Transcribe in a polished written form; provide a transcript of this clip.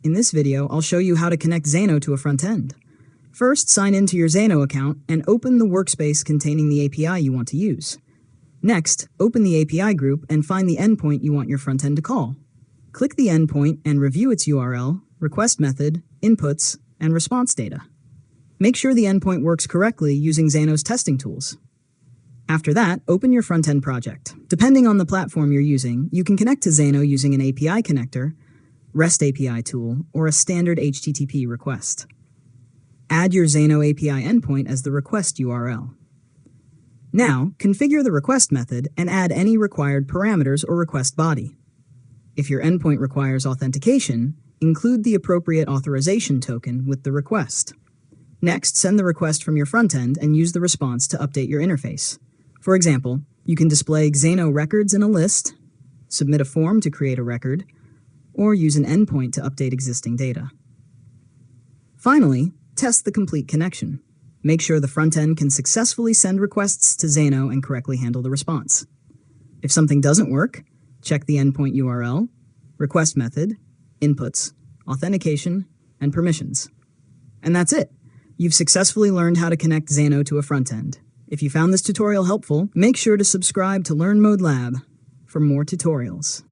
In this video, I'll show you how to connect Xano to a front end. First, sign into your Xano account and open the workspace containing the API you want to use. Next, open the API group and find the endpoint you want your front end to call. Click the endpoint and review its URL, request method, inputs, and response data. Make sure the endpoint works correctly using Xano's testing tools. After that, open your front-end project. Depending on the platform you're using, you can connect to Xano using an API connector, REST API tool, or a standard HTTP request. Add your Xano API endpoint as the request URL. Now, configure the request method and add any required parameters or request body. If your endpoint requires authentication, include the appropriate authorization token with the request. Next, send the request from your front end and use the response to update your interface. For example, you can display Xano records in a list, submit a form to create a record, or use an endpoint to update existing data. Finally, test the complete connection. Make sure the front end can successfully send requests to Xano and correctly handle the response. If something doesn't work, check the endpoint URL, request method, inputs, authentication, and permissions. And that's it. You've successfully learned how to connect Xano to a front end. If you found this tutorial helpful, make sure to subscribe to Learn Mode Lab for more tutorials.